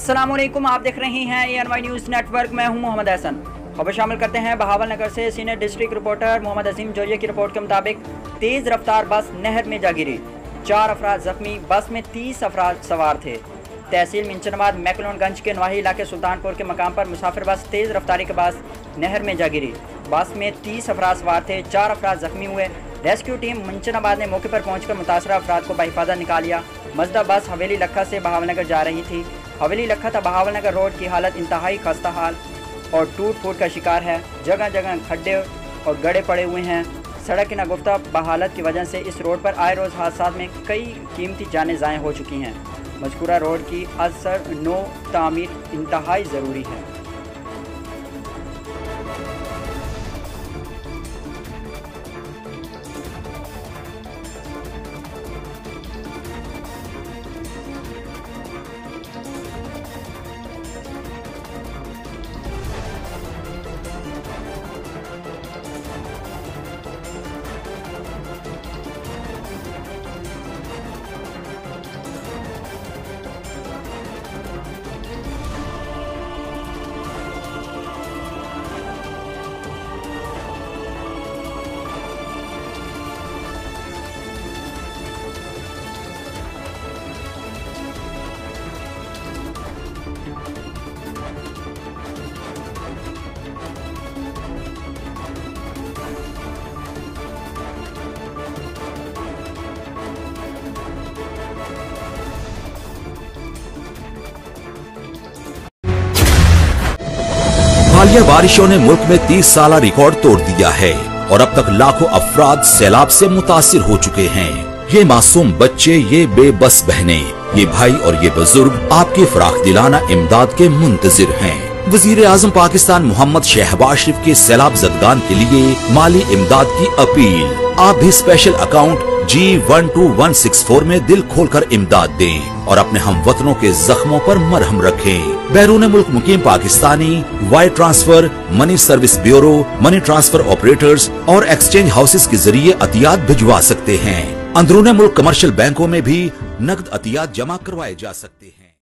अस्सलामुअलैकुम, आप देख रहे हैं ANY न्यूज़ नेटवर्क। मैं हूं मोहम्मद हसन। खबर शामिल करते हैं बहावल नगर से। सीनियर डिस्ट्रिक्ट रिपोर्टर मोहम्मद अजीम जोये की रिपोर्ट के मुताबिक तेज़ रफ्तार बस नहर में जा गिरी, 4 अफराद जख्मी। बस में 30 अफराद सवार थे। तहसील मिंचनाबाद मैकलोनगंज के नवाही इलाके सुल्तानपुर के मकाम पर मुसाफिर बस तेज़ रफ्तारी के बाद नहर में जा गिरी। बस में 30 अफराद सवार थे, 4 अफराद जख्मी हुए। रेस्क्यू टीम मिंचनाबाद ने मौके पर पहुंचकर मुतासरा अफराद को बहिफाजत निकाल लिया। मजदा बस हवेली लखा से बहावलनगर जा रही थी। हवेली लखा तक बहावलनगर रोड की हालत इंतहाई खस्ता हाल और टूट फूट का शिकार है। जगह जगह खड्डे और गड्ढे पड़े हुए हैं। सड़क की नागुफ्ता बहालत की वजह से इस रोड पर आए रोज़ हादसा में कई कीमती जानें ज़ाय हो चुकी हैं। मज़कूरा रोड की असर नो तामीर इंतहाई ज़रूरी है। हालिया बारिशों ने मुल्क में 30 साल रिकॉर्ड तोड़ दिया है और अब तक लाखों अफराद सैलाब से मुतासिर हो चुके हैं। ये मासूम बच्चे, ये बेबस बहनें, ये भाई और ये बुजुर्ग आपकी फराख दिलाना इमदाद के मुंतजिर हैं। वजीर आजम पाकिस्तान मोहम्मद शहबाज शरीफ के सैलाब जदगान के लिए माली इमदाद की अपील। आप भी स्पेशल अकाउंट G12164 में दिल खोलकर इमदाद दें और अपने हमवतनों के जख्मों पर मरहम रखें। बैरून मुल्क मुकीम Pakistani wire transfer, money service bureau, money transfer operators और एक्सचेंज हाउसेस के जरिए अतियात भिजवा सकते हैं। अंदरूनी मुल्क कमर्शियल बैंकों में भी नकद अतियात जमा करवाए जा सकते हैं।